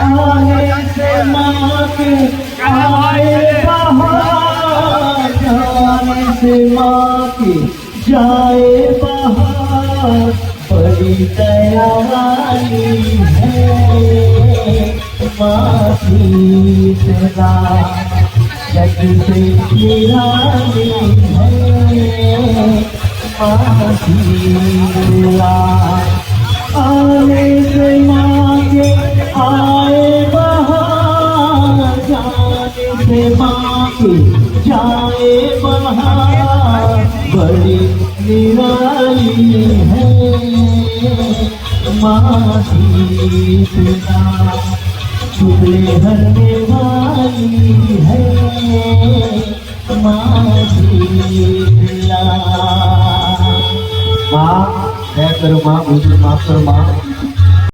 आने से माँ के आए बहार, जाने से माँ के जाए बहार, बड़ी दया वाली है माँ की सदा, जग से निराली है माँ की लीला। आने से माँ के आए बहार, जाने से माँ के जाए बहार, बड़ी निराली है माँ की सदा, चुगले हरने वाली है माँ की लीला। माँ, दया करो माँ, मुझे माफ करो माँ।